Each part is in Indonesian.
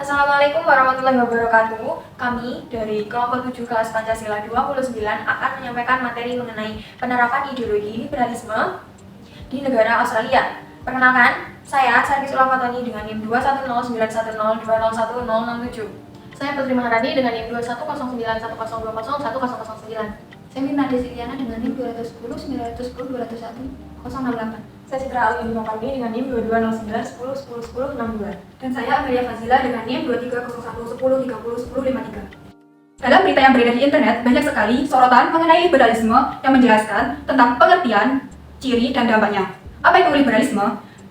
Assalamualaikum warahmatullahi wabarakatuh. Kami dari kelompok 7 kelas Pancasila 29 akan menyampaikan materi mengenai penerapan ideologi liberalisme di negara Australia. Perkenalkan, saya Sarkis Ulam Fatoni dengan NIM 2109102011067. Saya Putri Maharani dengan NIM 2109102011009. Saya Mirna Desiliana dengan NIM 210 910 201 068. Saya Citra Alwi Makarni dengan NIM 220910101062. Dan saya Amelia Fazila dengan NIM 230110301053. Dalam berita yang beredar di internet, banyak sekali sorotan mengenai liberalisme yang menjelaskan tentang pengertian, ciri, dan dampaknya. Apa itu liberalisme?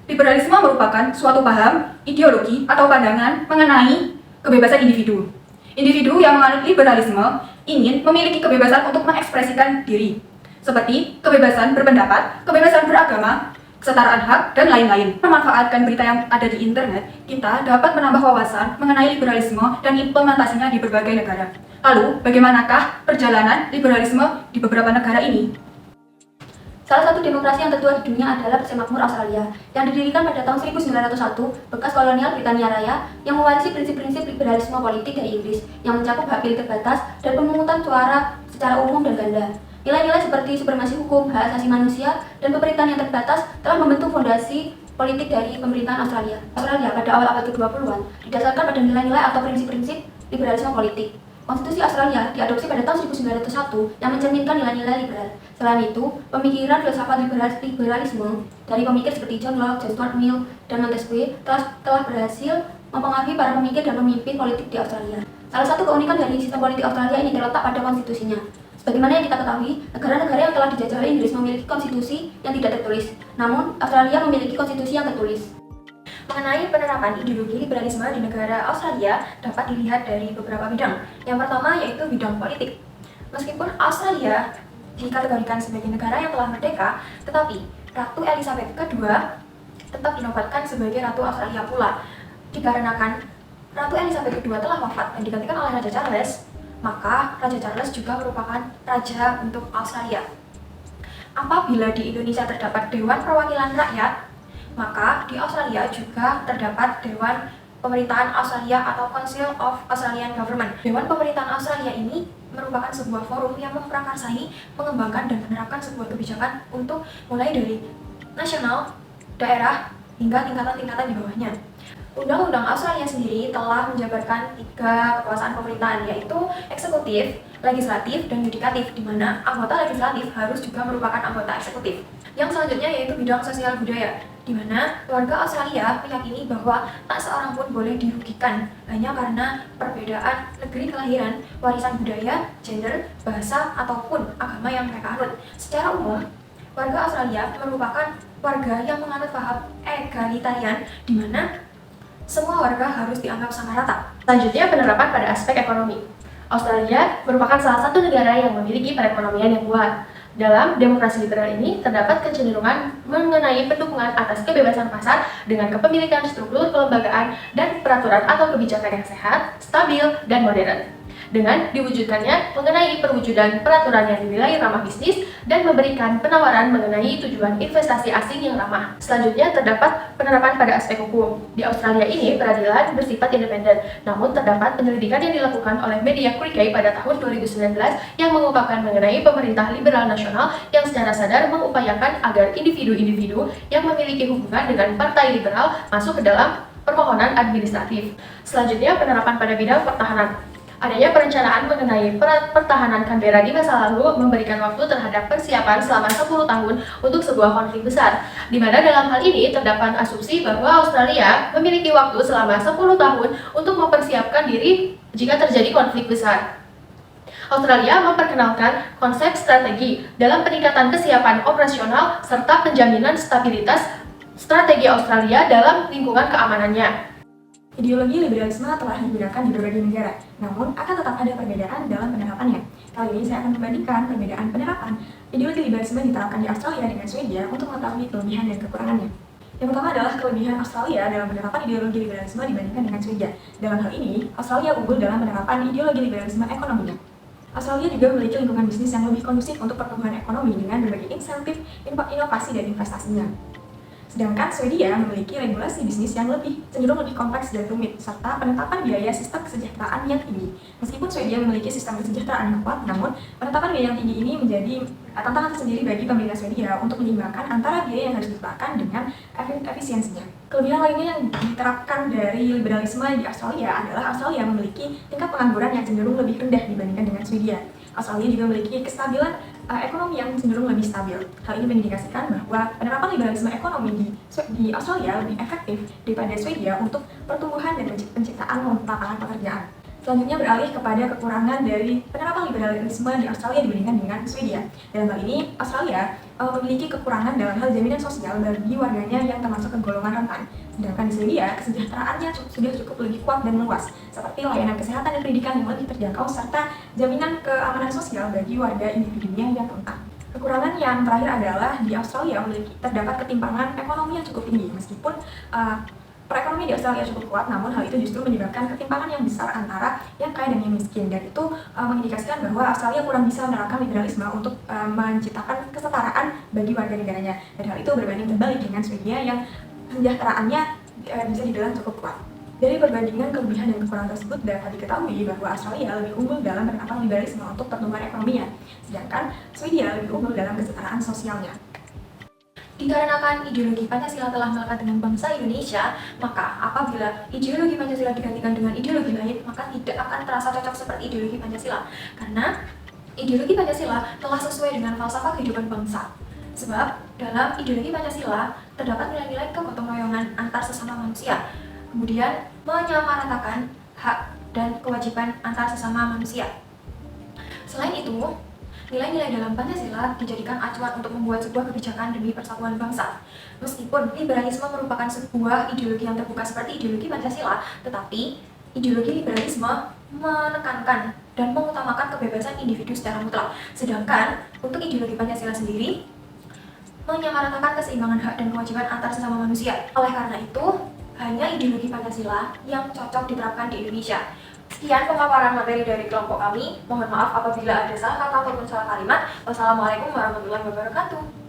Liberalisme merupakan suatu paham, ideologi, atau pandangan mengenai kebebasan individu. Individu yang menganut liberalisme ingin memiliki kebebasan untuk mengekspresikan diri, seperti kebebasan berpendapat, kebebasan beragama, kesetaraan hak, dan lain-lain. Memanfaatkan berita yang ada di internet, kita dapat menambah wawasan mengenai liberalisme dan implementasinya di berbagai negara. Lalu, bagaimanakah perjalanan liberalisme di beberapa negara ini? Salah satu demokrasi yang tertua di dunia adalah Persemakmur Australia, yang didirikan pada tahun 1901, bekas kolonial Britania Raya, yang mewarisi prinsip-prinsip liberalisme politik dari Inggris, yang mencakup hak pilih terbatas dan pemungutan suara secara umum dan ganda. Nilai-nilai seperti supremasi hukum, hak asasi manusia, dan pemerintahan yang terbatas telah membentuk fondasi politik dari pemerintahan Australia. Australia pada awal abad ke-20-an didasarkan pada nilai-nilai atau prinsip-prinsip liberalisme politik. Konstitusi Australia diadopsi pada tahun 1901 yang mencerminkan nilai-nilai liberal. Selain itu, pemikiran filsafat liberalisme dari pemikir seperti John Locke, John Stuart Mill, dan Montesquieu telah berhasil mempengaruhi para pemikir dan pemimpin politik di Australia. Salah satu keunikan dari sistem politik Australia ini terletak pada konstitusinya. Sebagaimana yang kita ketahui, negara-negara yang telah dijajah oleh Inggris memiliki konstitusi yang tidak tertulis. Namun, Australia memiliki konstitusi yang tertulis. Mengenai penerapan ideologi liberalisme di negara Australia dapat dilihat dari beberapa bidang. Yang pertama yaitu bidang politik. Meskipun Australia dikategorikan sebagai negara yang telah merdeka, tetapi Ratu Elizabeth II tetap dinobatkan sebagai Ratu Australia pula. Dikarenakan Ratu Elizabeth II telah wafat dan digantikan oleh Raja Charles, maka Raja Charles juga merupakan raja untuk Australia. Apabila di Indonesia terdapat Dewan Perwakilan Rakyat, maka di Australia juga terdapat Dewan Pemerintahan Australia atau Council of Australian Government. Dewan Pemerintahan Australia ini merupakan sebuah forum yang memprakarsai, mengembangkan, dan menerapkan sebuah kebijakan untuk mulai dari nasional, daerah, hingga tingkatan-tingkatan di bawahnya. Undang-undang Australia sendiri telah menjabarkan 3 kekuasaan pemerintahan, yaitu eksekutif, legislatif, dan yudikatif, di mana anggota legislatif harus juga merupakan anggota eksekutif. Yang selanjutnya yaitu bidang sosial budaya, di mana warga Australia meyakini bahwa tak seorang pun boleh dirugikan hanya karena perbedaan negeri kelahiran, warisan budaya, gender, bahasa, ataupun agama yang mereka anut. Secara umum, warga Australia merupakan warga yang menganut paham egalitarian, di mana semua warga harus dianggap sama rata. Selanjutnya, penerapan pada aspek ekonomi. Australia merupakan salah satu negara yang memiliki perekonomian yang kuat. Dalam demokrasi liberal ini, terdapat kecenderungan mengenai pendukungan atas kebebasan pasar dengan kepemilikan struktur kelembagaan dan peraturan atau kebijakan yang sehat, stabil, dan modern. Dengan diwujudkannya mengenai perwujudan peraturan yang dinilai ramah bisnis dan memberikan penawaran mengenai tujuan investasi asing yang ramah. Selanjutnya terdapat penerapan pada aspek hukum. Di Australia ini peradilan bersifat independen, namun terdapat penyelidikan yang dilakukan oleh media Crikey pada tahun 2019 yang mengungkapkan mengenai pemerintah liberal nasional yang secara sadar mengupayakan agar individu-individu yang memiliki hubungan dengan partai liberal masuk ke dalam permohonan administratif. Selanjutnya penerapan pada bidang pertahanan. Adanya perencanaan mengenai pertahanan Canberra di masa lalu memberikan waktu terhadap persiapan selama 10 tahun untuk sebuah konflik besar, di mana dalam hal ini terdapat asumsi bahwa Australia memiliki waktu selama 10 tahun untuk mempersiapkan diri jika terjadi konflik besar. Australia memperkenalkan konsep strategi dalam peningkatan kesiapan operasional serta penjaminan stabilitas strategi Australia dalam lingkungan keamanannya. Ideologi liberalisme telah digunakan di berbagai negara, namun akan tetap ada perbedaan dalam penerapannya. Kali ini saya akan membandingkan perbedaan penerapan ideologi liberalisme diterapkan di Australia dengan Swedia untuk mengetahui kelebihan dan kekurangannya. Yang pertama adalah kelebihan Australia dalam penerapan ideologi liberalisme dibandingkan dengan Swedia. Dalam hal ini, Australia unggul dalam penerapan ideologi liberalisme ekonominya. Australia juga memiliki lingkungan bisnis yang lebih kondusif untuk pertumbuhan ekonomi dengan berbagai insentif, inovasi, dan investasinya. Sedangkan Swedia memiliki regulasi bisnis yang cenderung lebih kompleks dan rumit, serta penetapan biaya sistem kesejahteraan yang tinggi. Meskipun Swedia memiliki sistem kesejahteraan yang kuat, namun penetapan biaya yang tinggi ini menjadi tantangan tersendiri bagi pemerintah Swedia untuk menyeimbangkan antara biaya yang harus dikeluarkan dengan efisiensinya. Kelebihan lainnya yang diterapkan dari liberalisme di Australia adalah Australia memiliki tingkat pengangguran yang cenderung lebih rendah dibandingkan dengan Swedia. Australia juga memiliki kestabilan ekonomi yang cenderung lebih stabil. Hal ini mengindikasikan bahwa penerapan liberalisme ekonomi di Australia lebih efektif daripada Swedia untuk pertumbuhan dan penciptaan lapangan pekerjaan. Selanjutnya beralih kepada kekurangan dari penerapan liberalisme di Australia dibandingkan dengan Swedia. Dalam hal ini, Australia memiliki kekurangan dalam hal jaminan sosial bagi warganya yang termasuk ke golongan rentan. Sedangkan di Swedia, kesejahteraannya sudah cukup lebih kuat dan meluas, seperti layanan kesehatan dan pendidikan yang lebih terjangkau serta jaminan keamanan sosial bagi warga individunya yang rentan. Kekurangan yang terakhir adalah di Australia terdapat ketimpangan ekonomi yang cukup tinggi, meskipun perekonomian di Australia cukup kuat, namun hal itu justru menyebabkan ketimpangan yang besar antara yang kaya dan yang miskin, dan itu mengindikasikan bahwa Australia kurang bisa menerapkan liberalisme untuk menciptakan kesetaraan bagi warga negaranya, dan hal itu berbanding terbalik dengan Swedia yang kesejahteraannya bisa dibilang cukup kuat. Dari perbandingan kelebihan dan kekurangan tersebut dapat diketahui bahwa Australia lebih unggul dalam penerapan liberalisme untuk pertumbuhan ekonominya, sedangkan Swedia lebih unggul dalam kesetaraan sosialnya. Dikarenakan ideologi Pancasila telah melekat dengan bangsa Indonesia, maka apabila ideologi Pancasila digantikan dengan ideologi lain, maka tidak akan terasa cocok seperti ideologi Pancasila. Karena ideologi Pancasila telah sesuai dengan falsafah kehidupan bangsa. Sebab dalam ideologi Pancasila terdapat nilai-nilai kegotong royongan antar sesama manusia, kemudian menyamaratakan hak dan kewajiban antar sesama manusia. Selain itu, nilai-nilai dalam Pancasila dijadikan acuan untuk membuat sebuah kebijakan demi persatuan bangsa. Meskipun liberalisme merupakan sebuah ideologi yang terbuka seperti ideologi Pancasila, tetapi ideologi liberalisme menekankan dan mengutamakan kebebasan individu secara mutlak. Sedangkan untuk ideologi Pancasila sendiri menyamaratakan keseimbangan hak dan kewajiban antar sesama manusia. Oleh karena itu, hanya ideologi Pancasila yang cocok diterapkan di Indonesia. Sekian pemaparan materi dari kelompok kami. Mohon maaf apabila ada salah kata ataupun salah kalimat. Wassalamualaikum warahmatullahi wabarakatuh.